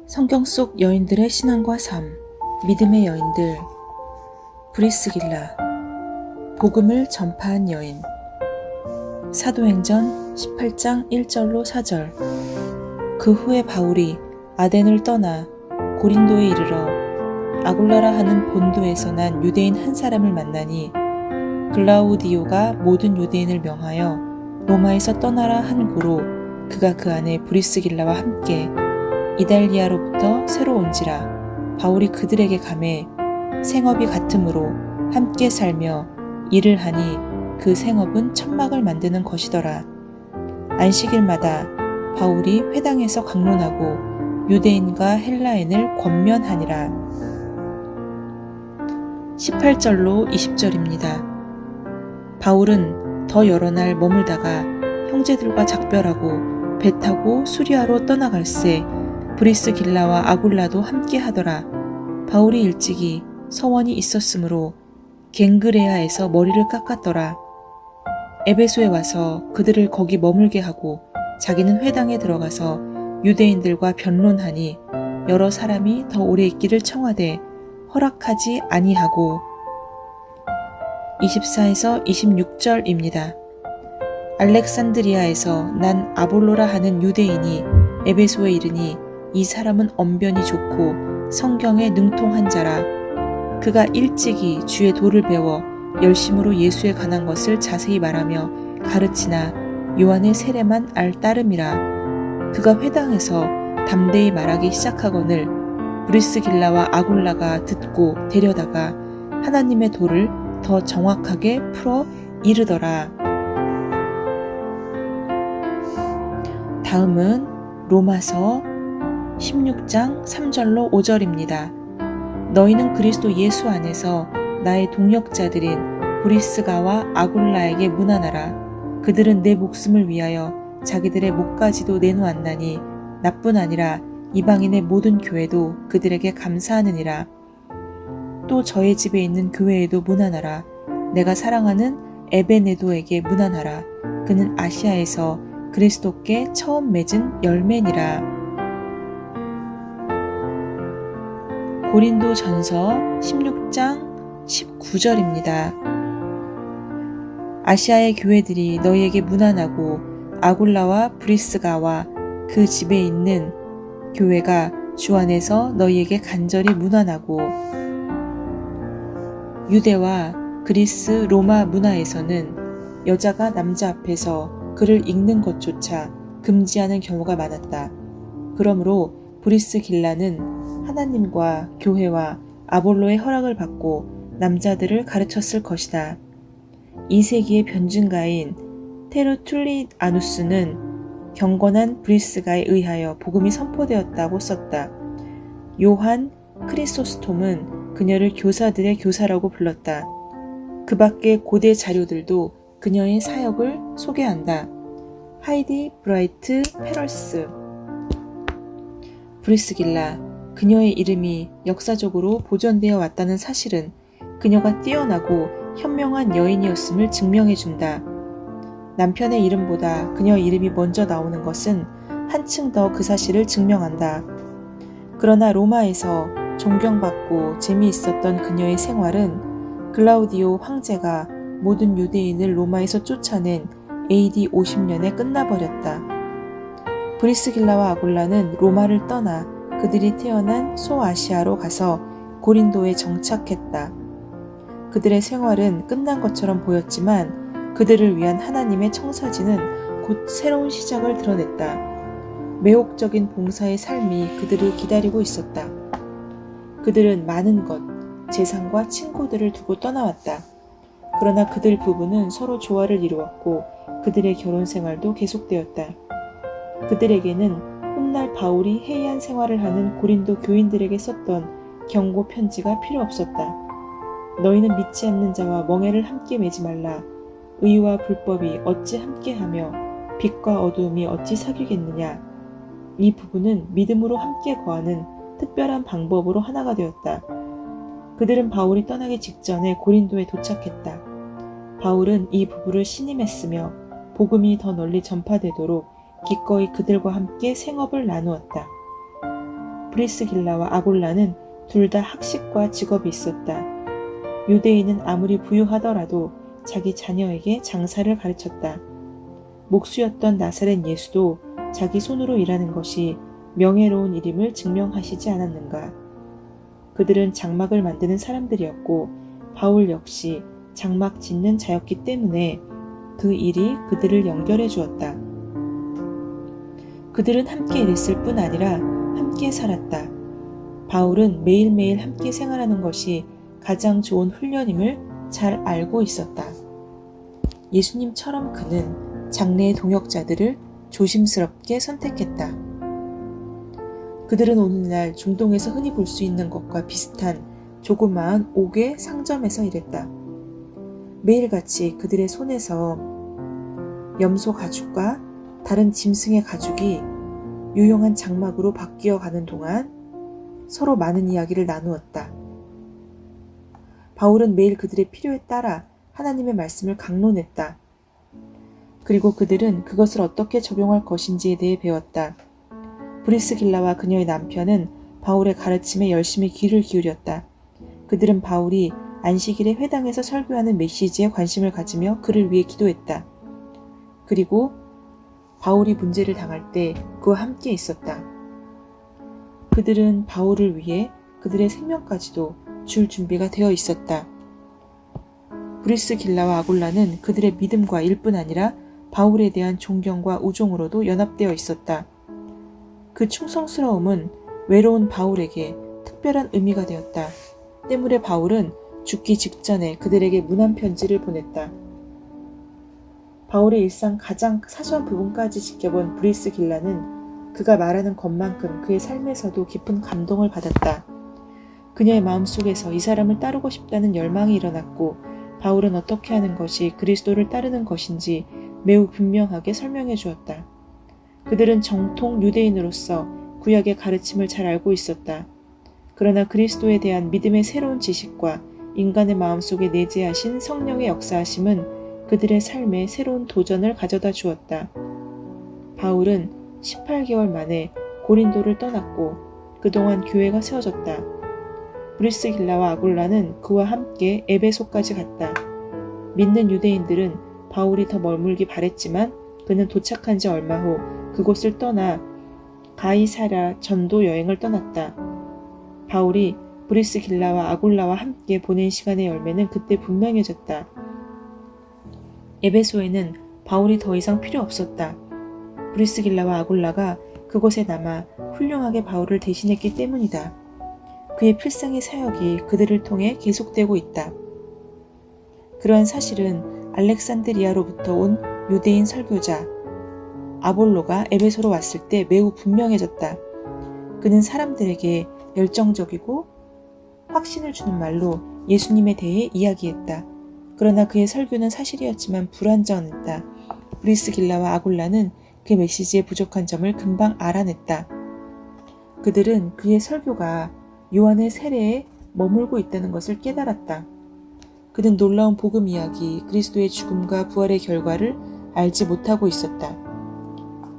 성경 속 여인들의 신앙과 삶, 믿음의 여인들, 브리스길라, 복음을 전파한 여인. 사도행전 18장 1절로 4절. 그 후에 바울이 아덴을 떠나 고린도에 이르러 아굴라라 하는 본도에서 난 유대인 한 사람을 만나니 글라우디오가 모든 유대인을 명하여 로마에서 떠나라 한 고로 그가 그 안에 브리스길라와 함께 이달리아로부터 새로 온지라. 바울이 그들에게 가매 생업이 같으므로 함께 살며 일을 하니 그 생업은 천막을 만드는 것이더라. 안식일마다 바울이 회당에서 강론하고 유대인과 헬라인을 권면하니라. 18절로 20절입니다. 바울은 더 여러 날 머물다가 형제들과 작별하고 배 타고 수리아로 떠나갈새 브리스길라와 아굴라도 함께 하더라. 바울이 일찍이 서원이 있었으므로 갱그레아에서 머리를 깎았더라. 에베소에 와서 그들을 거기 머물게 하고 자기는 회당에 들어가서 유대인들과 변론하니 여러 사람이 더 오래 있기를 청하되 허락하지 아니하고. 24에서 26절입니다. 알렉산드리아에서 난 아볼로라 하는 유대인이 에베소에 이르니 이 사람은 언변이 좋고 성경에 능통한 자라. 그가 일찍이 주의 도를 배워 열심으로 예수에 관한 것을 자세히 말하며 가르치나 요한의 세례만 알 따름이라. 그가 회당에서 담대히 말하기 시작하거늘 브리스길라와 아굴라가 듣고 데려다가 하나님의 도를 더 정확하게 풀어 이르더라. 다음은 로마서 16장 3절로 5절입니다. 너희는 그리스도 예수 안에서 나의 동역자들인 브리스가와 아굴라에게 문안하라. 그들은 내 목숨을 위하여 자기들의 목까지도 내놓았나니 나뿐 아니라 이방인의 모든 교회도 그들에게 감사하느니라. 또 저의 집에 있는 교회에도 문안하라. 내가 사랑하는 에베네도에게 문안하라. 그는 아시아에서 그리스도께 처음 맺은 열매니라. 고린도전서 16장 19절입니다. 아시아의 교회들이 너희에게 문안하고 아굴라와 브리스가와 그 집에 있는 교회가 주 안에서 너희에게 간절히 문안하고. 유대와 그리스 로마 문화에서는 여자가 남자 앞에서 글을 읽는 것조차 금지하는 경우가 많았다. 그러므로 브리스길라는 하나님과 교회와 아볼로의 허락을 받고 남자들을 가르쳤을 것이다. 2세기의 변증가인 테르툴리아누스는 경건한 브리스가에 의하여 복음이 선포되었다고 썼다. 요한 크리소스톰은 그녀를 교사들의 교사라고 불렀다. 그 밖의 고대 자료들도 그녀의 사역을 소개한다. 하이디 브라이트 페럴스. 브리스길라, 그녀의 이름이 역사적으로 보존되어 왔다는 사실은 그녀가 뛰어나고 현명한 여인이었음을 증명해준다. 남편의 이름보다 그녀 이름이 먼저 나오는 것은 한층 더 그 사실을 증명한다. 그러나 로마에서 존경받고 재미있었던 그녀의 생활은 글라우디오 황제가 모든 유대인을 로마에서 쫓아낸 AD 50년에 끝나버렸다. 브리스길라와 아굴라는 로마를 떠나 그들이 태어난 소아시아로 가서 고린도에 정착했다. 그들의 생활은 끝난 것처럼 보였지만 그들을 위한 하나님의 청사진은 곧 새로운 시작을 드러냈다. 매혹적인 봉사의 삶이 그들을 기다리고 있었다. 그들은 많은 것, 재산과 친구들을 두고 떠나왔다. 그러나 그들 부부는 서로 조화를 이루었고 그들의 결혼 생활도 계속되었다. 그들에게는 훗날 바울이 해이한 생활을 하는 고린도 교인들에게 썼던 경고 편지가 필요 없었다. 너희는 믿지 않는 자와 멍에를 함께 매지 말라. 의와 불법이 어찌 함께하며 빛과 어두움이 어찌 사귀겠느냐. 이 부부는 믿음으로 함께 거하는 특별한 방법으로 하나가 되었다. 그들은 바울이 떠나기 직전에 고린도에 도착했다. 바울은 이 부부를 신임했으며 복음이 더 널리 전파되도록 기꺼이 그들과 함께 생업을 나누었다. 브리스길라와 아골라는 둘 다 학식과 직업이 있었다. 유대인은 아무리 부유하더라도 자기 자녀에게 장사를 가르쳤다. 목수였던 나사렛 예수도 자기 손으로 일하는 것이 명예로운 일임을 증명하시지 않았는가. 그들은 장막을 만드는 사람들이었고 바울 역시 장막 짓는 자였기 때문에 그 일이 그들을 연결해 주었다. 그들은 함께 일했을 뿐 아니라 함께 살았다. 바울은 매일매일 함께 생활하는 것이 가장 좋은 훈련임을 잘 알고 있었다. 예수님처럼 그는 장래의 동역자들을 조심스럽게 선택했다. 그들은 오늘날 중동에서 흔히 볼 수 있는 것과 비슷한 조그마한 옥외 상점에서 일했다. 매일같이 그들의 손에서 염소 가죽과 다른 짐승의 가죽이 유용한 장막으로 바뀌어 가는 동안 서로 많은 이야기를 나누었다. 바울은 매일 그들의 필요에 따라 하나님의 말씀을 강론했다. 그리고 그들은 그것을 어떻게 적용할 것인지에 대해 배웠다. 브리스길라와 그녀의 남편은 바울의 가르침에 열심히 귀를 기울였다. 그들은 바울이 안식일에 회당에서 설교하는 메시지에 관심을 가지며 그를 위해 기도했다. 그리고 바울이 문제를 당할 때 그와 함께 있었다. 그들은 바울을 위해 그들의 생명까지도 줄 준비가 되어 있었다. 브리스길라와 아골라는 그들의 믿음과 일뿐 아니라 바울에 대한 존경과 우종으로도 연합되어 있었다. 그 충성스러움은 외로운 바울에게 특별한 의미가 되었다. 때문에 바울은 죽기 직전에 그들에게 문안 편지를 보냈다. 바울의 일상 가장 사소한 부분까지 지켜본 브리스길라는 그가 말하는 것만큼 그의 삶에서도 깊은 감동을 받았다. 그녀의 마음속에서 이 사람을 따르고 싶다는 열망이 일어났고 바울은 어떻게 하는 것이 그리스도를 따르는 것인지 매우 분명하게 설명해 주었다. 그들은 정통 유대인으로서 구약의 가르침을 잘 알고 있었다. 그러나 그리스도에 대한 믿음의 새로운 지식과 인간의 마음속에 내재하신 성령의 역사하심은 그들의 삶에 새로운 도전을 가져다 주었다. 바울은 18개월 만에 고린도를 떠났고 그동안 교회가 세워졌다. 브리스길라와 아골라는 그와 함께 에베소까지 갔다. 믿는 유대인들은 바울이 더 머물기 바랬지만 그는 도착한 지 얼마 후 그곳을 떠나 가이사랴 전도 여행을 떠났다. 바울이 브리스길라와 아골라와 함께 보낸 시간의 열매는 그때 분명해졌다. 에베소에는 바울이 더 이상 필요 없었다. 브리스길라와 아골라가 그곳에 남아 훌륭하게 바울을 대신했기 때문이다. 그의 필생의 사역이 그들을 통해 계속되고 있다. 그러한 사실은 알렉산드리아로부터 온 유대인 설교자 아볼로가 에베소로 왔을 때 매우 분명해졌다. 그는 사람들에게 열정적이고 확신을 주는 말로 예수님에 대해 이야기했다. 그러나 그의 설교는 사실이었지만 불완전했다. 브리스길라와 아골라는 그 메시지의 부족한 점을 금방 알아냈다. 그들은 그의 설교가 요한의 세례에 머물고 있다는 것을 깨달았다. 그는 놀라운 복음 이야기, 그리스도의 죽음과 부활의 결과를 알지 못하고 있었다.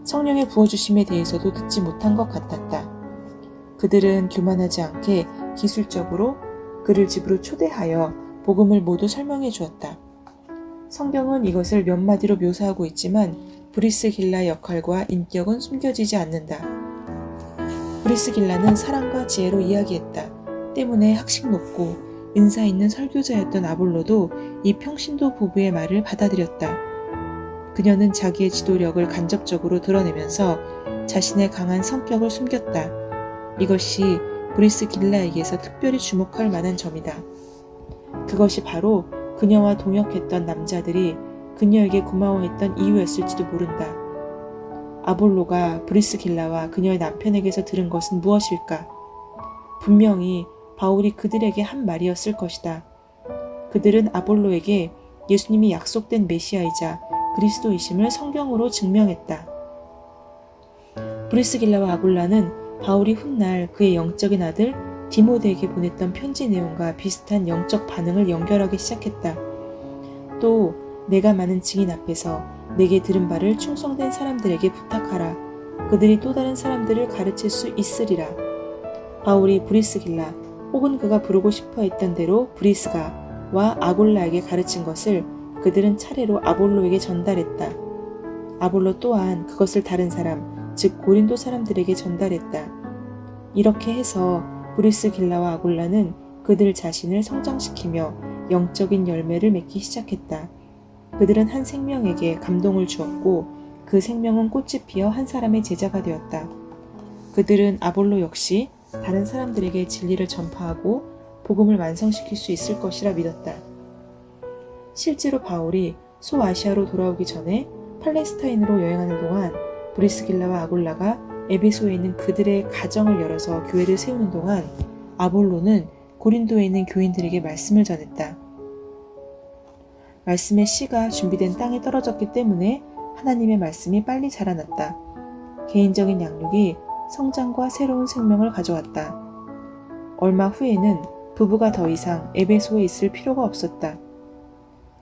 성령의 부어주심에 대해서도 듣지 못한 것 같았다. 그들은 교만하지 않게 기술적으로 그를 집으로 초대하여 복음을 모두 설명해 주었다. 성경은 이것을 몇 마디로 묘사하고 있지만 브리스길라 역할과 인격은 숨겨지지 않는다. 브리스길라는 사랑과 지혜로 이야기했다. 때문에 학식 높고 은사 있는 설교자였던 아볼로도 이 평신도 부부의 말을 받아들였다. 그녀는 자기의 지도력을 간접적으로 드러내면서 자신의 강한 성격을 숨겼다. 이것이 브리스길라에게서 특별히 주목할 만한 점이다. 그것이 바로 그녀와 동역했던 남자들이 그녀에게 고마워했던 이유였을지도 모른다. 아볼로가 브리스길라와 그녀의 남편에게서 들은 것은 무엇일까? 분명히 바울이 그들에게 한 말이었을 것이다. 그들은 아볼로에게 예수님이 약속된 메시아이자 그리스도이심을 성경으로 증명했다. 브리스길라와 아골라는 바울이 훗날 그의 영적인 아들 디모데에게 보냈던 편지 내용과 비슷한 영적 반응을 연결하기 시작했다. 또 내가 많은 증인 앞에서 내게 들은 바를 충성된 사람들에게 부탁하라. 그들이 또 다른 사람들을 가르칠 수 있으리라. 바울이 브리스길라 혹은 그가 부르고 싶어 했던 대로 브리스가와 아골라에게 가르친 것을 그들은 차례로 아볼로에게 전달했다. 아볼로 또한 그것을 다른 사람, 즉 고린도 사람들에게 전달했다. 이렇게 해서 브리스길라와 아골라는 그들 자신을 성장시키며 영적인 열매를 맺기 시작했다. 그들은 한 생명에게 감동을 주었고 그 생명은 꽃이 피어 한 사람의 제자가 되었다. 그들은 아볼로 역시 다른 사람들에게 진리를 전파하고 복음을 완성시킬 수 있을 것이라 믿었다. 실제로 바울이 소아시아로 돌아오기 전에 팔레스타인으로 여행하는 동안 브리스길라와 아골라가 에베소에 있는 그들의 가정을 열어서 교회를 세우는 동안 아볼로는 고린도에 있는 교인들에게 말씀을 전했다. 말씀의 씨가 준비된 땅에 떨어졌기 때문에 하나님의 말씀이 빨리 자라났다. 개인적인 양육이 성장과 새로운 생명을 가져왔다. 얼마 후에는 부부가 더 이상 에베소에 있을 필요가 없었다.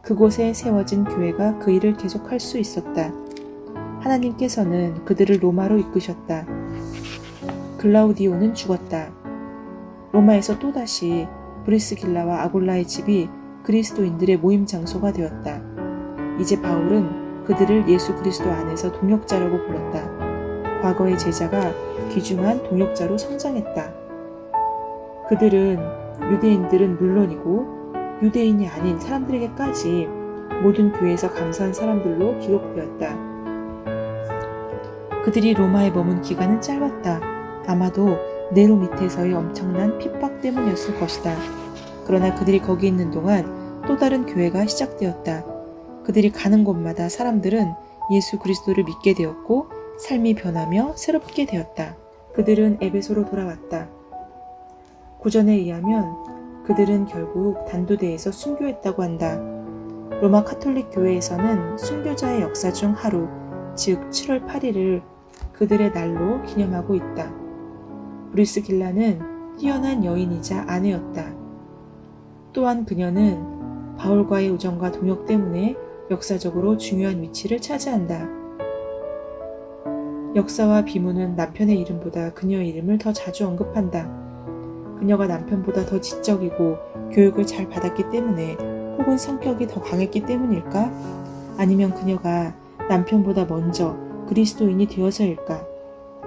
그곳에 세워진 교회가 그 일을 계속할 수 있었다. 하나님께서는 그들을 로마로 이끄셨다. 글라우디오는 죽었다. 로마에서 또다시 브리스길라와 아골라의 집이 그리스도인들의 모임 장소가 되었다. 이제 바울은 그들을 예수 그리스도 안에서 동역자라고 불렀다. 과거의 제자가 귀중한 동역자로 성장했다. 그들은 유대인들은 물론이고 유대인이 아닌 사람들에게까지 모든 교회에서 감사한 사람들로 기록되었다. 그들이 로마에 머문 기간은 짧았다. 아마도 네로 밑에서의 엄청난 핍박 때문이었을 것이다. 그러나 그들이 거기 있는 동안 또 다른 교회가 시작되었다. 그들이 가는 곳마다 사람들은 예수 그리스도를 믿게 되었고 삶이 변하며 새롭게 되었다. 그들은 에베소로 돌아왔다. 구전에 의하면 그들은 결국 단도대에서 순교했다고 한다. 로마 카톨릭 교회에서는 순교자의 역사 중 하루, 즉 7월 8일을 그들의 날로 기념하고 있다. 브리스길라는 뛰어난 여인이자 아내였다. 또한 그녀는 바울과의 우정과 동역 때문에 역사적으로 중요한 위치를 차지한다. 역사와 비문은 남편의 이름보다 그녀의 이름을 더 자주 언급한다. 그녀가 남편보다 더 지적이고 교육을 잘 받았기 때문에 혹은 성격이 더 강했기 때문일까? 아니면 그녀가 남편보다 먼저 그리스도인이 되어서일까?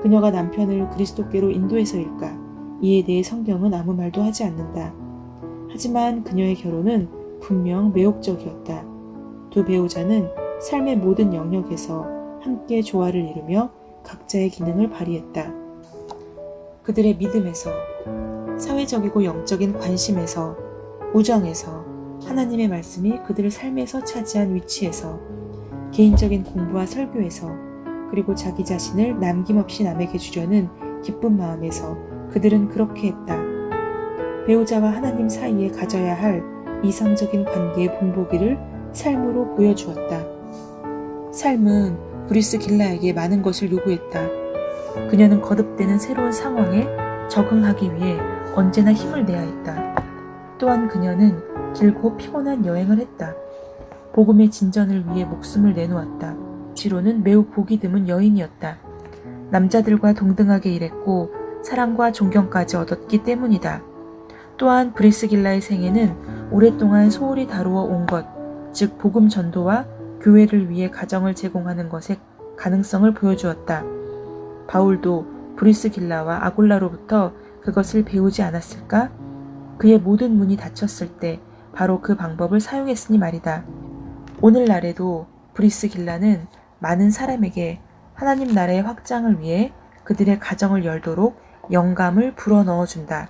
그녀가 남편을 그리스도께로 인도해서일까? 이에 대해 성경은 아무 말도 하지 않는다. 하지만 그녀의 결혼은 분명 매혹적이었다. 두 배우자는 삶의 모든 영역에서 함께 조화를 이루며 각자의 기능을 발휘했다. 그들의 믿음에서, 사회적이고 영적인 관심에서, 우정에서, 하나님의 말씀이 그들의 삶에서 차지한 위치에서, 개인적인 공부와 설교에서, 그리고 자기 자신을 남김없이 남에게 주려는 기쁜 마음에서 그들은 그렇게 했다. 배우자와 하나님 사이에 가져야 할 이상적인 관계의 본보기를 삶으로 보여주었다. 삶은 브리스길라에게 많은 것을 요구했다. 그녀는 거듭되는 새로운 상황에 적응하기 위해 언제나 힘을 내야 했다. 또한 그녀는 길고 피곤한 여행을 했다. 복음의 진전을 위해 목숨을 내놓았다. 지로는 매우 보기 드문 여인이었다. 남자들과 동등하게 일했고 사랑과 존경까지 얻었기 때문이다. 또한 브리스길라의 생애는 오랫동안 소홀히 다루어 온 것, 즉 복음 전도와 교회를 위해 가정을 제공하는 것의 가능성을 보여주었다. 바울도 브리스길라와 아골라로부터 그것을 배우지 않았을까? 그의 모든 문이 닫혔을 때 바로 그 방법을 사용했으니 말이다. 오늘날에도 브리스길라는 많은 사람에게 하나님 나라의 확장을 위해 그들의 가정을 열도록 영감을 불어넣어준다.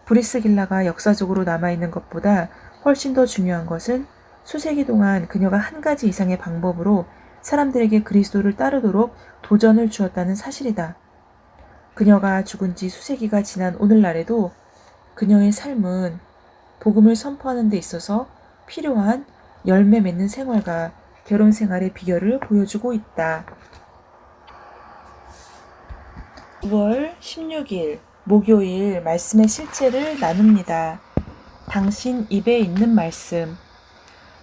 브리스길라가 역사적으로 남아있는 것보다 훨씬 더 중요한 것은 수세기 동안 그녀가 한 가지 이상의 방법으로 사람들에게 그리스도를 따르도록 도전을 주었다는 사실이다. 그녀가 죽은 지 수세기가 지난 오늘날에도 그녀의 삶은 복음을 선포하는 데 있어서 필요한 열매 맺는 생활과 결혼 생활의 비결을 보여주고 있다. 9월 16일 목요일 말씀의 실제를 나눕니다. 당신 입에 있는 말씀.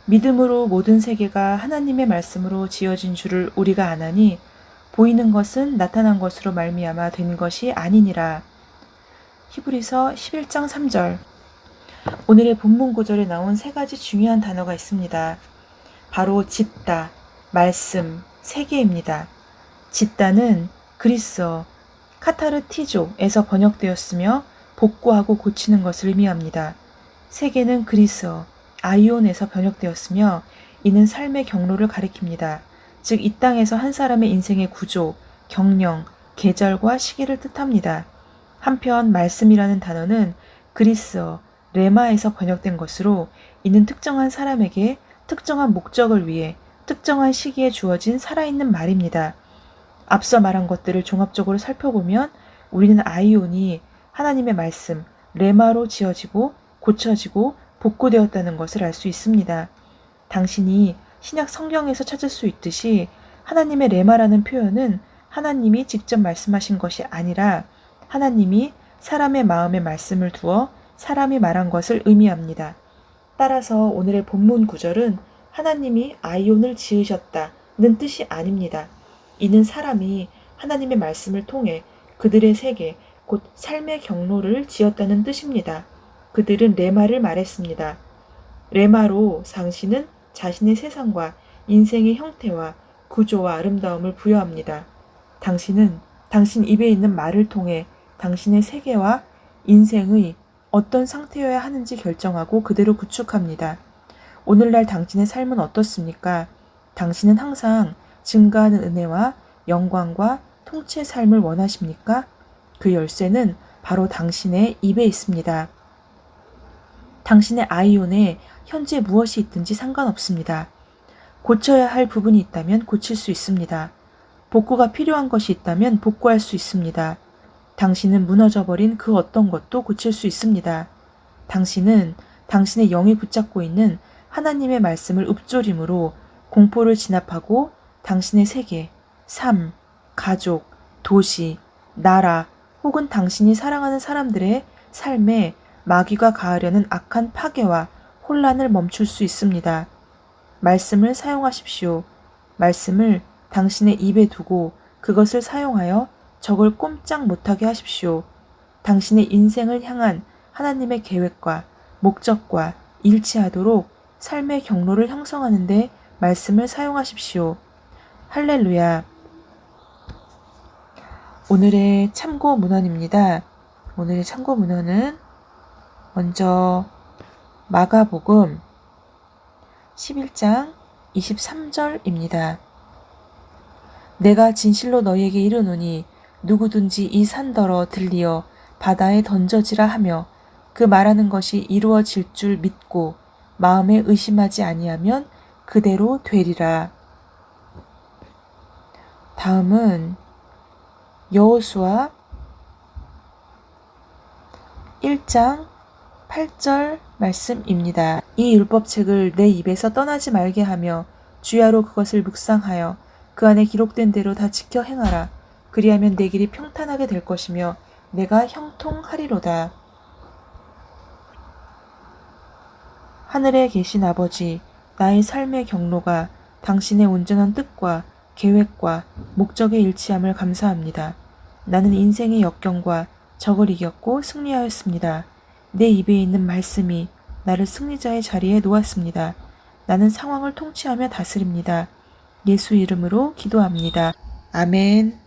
믿음으로 모든 세계가 하나님의 말씀으로 지어진 줄을 우리가 아나니 보이는 것은 나타난 것으로 말미암아 된 것이 아니니라. 히브리서 11장 3절. 오늘의 본문 구절에 나온 세 가지 중요한 단어가 있습니다. 바로 짓다, 말씀, 세계입니다. 짓다는 그리스어 카타르티조에서 번역되었으며 복구하고 고치는 것을 의미합니다. 세계는 그리스어 아이온에서 번역되었으며 이는 삶의 경로를 가리킵니다. 즉 이 땅에서 한 사람의 인생의 구조, 경영, 계절과 시기를 뜻합니다. 한편 말씀이라는 단어는 그리스어 레마에서 번역된 것으로 이는 특정한 사람에게 특정한 목적을 위해 특정한 시기에 주어진 살아있는 말입니다. 앞서 말한 것들을 종합적으로 살펴보면 우리는 아이온이 하나님의 말씀, 레마로 지어지고 고쳐지고 복구되었다는 것을 알 수 있습니다. 당신이 신약 성경에서 찾을 수 있듯이 하나님의 레마라는 표현은 하나님이 직접 말씀하신 것이 아니라 하나님이 사람의 마음에 말씀을 두어 사람이 말한 것을 의미합니다. 따라서 오늘의 본문 구절은 하나님이 아이온을 지으셨다는 뜻이 아닙니다. 이는 사람이 하나님의 말씀을 통해 그들의 세계, 곧 삶의 경로를 지었다는 뜻입니다. 그들은 레마를 말했습니다. 레마로 당신은 자신의 세상과 인생의 형태와 구조와 아름다움을 부여합니다. 당신은 당신 입에 있는 말을 통해 당신의 세계와 인생의 어떤 상태여야 하는지 결정하고 그대로 구축합니다. 오늘날 당신의 삶은 어떻습니까? 당신은 항상 증가하는 은혜와 영광과 통치의 삶을 원하십니까? 그 열쇠는 바로 당신의 입에 있습니다. 당신의 아이온에 현재 무엇이 있든지 상관없습니다. 고쳐야 할 부분이 있다면 고칠 수 있습니다. 복구가 필요한 것이 있다면 복구할 수 있습니다. 당신은 무너져버린 그 어떤 것도 고칠 수 있습니다. 당신은 당신의 영이 붙잡고 있는 하나님의 말씀을 읊조림으로 공포를 진압하고 당신의 세계, 삶, 가족, 도시, 나라 혹은 당신이 사랑하는 사람들의 삶에 마귀가 가하려는 악한 파괴와 혼란을 멈출 수 있습니다. 말씀을 사용하십시오. 말씀을 당신의 입에 두고 그것을 사용하여 적을 꼼짝 못하게 하십시오. 당신의 인생을 향한 하나님의 계획과 목적과 일치하도록 삶의 경로를 형성하는 데 말씀을 사용하십시오. 할렐루야. 오늘의 참고 문헌입니다. 오늘의 참고 문헌은 먼저 마가복음 11장 23절입니다. 내가 진실로 너희에게 이르노니 누구든지 이 산더러 들리어 바다에 던져지라 하며 그 말하는 것이 이루어질 줄 믿고 마음에 의심하지 아니하면 그대로 되리라. 다음은 여호수아 1장 8절 말씀입니다. 이 율법책을 내 입에서 떠나지 말게 하며 주야로 그것을 묵상하여 그 안에 기록된 대로 다 지켜 행하라. 그리하면 내 길이 평탄하게 될 것이며 내가 형통하리로다. 하늘에 계신 아버지, 나의 삶의 경로가 당신의 온전한 뜻과 계획과 목적에 일치함을 감사합니다. 나는 인생의 역경과 적을 이겼고 승리하였습니다. 내 입에 있는 말씀이 나를 승리자의 자리에 놓았습니다. 나는 상황을 통치하며 다스립니다. 예수 이름으로 기도합니다. 아멘.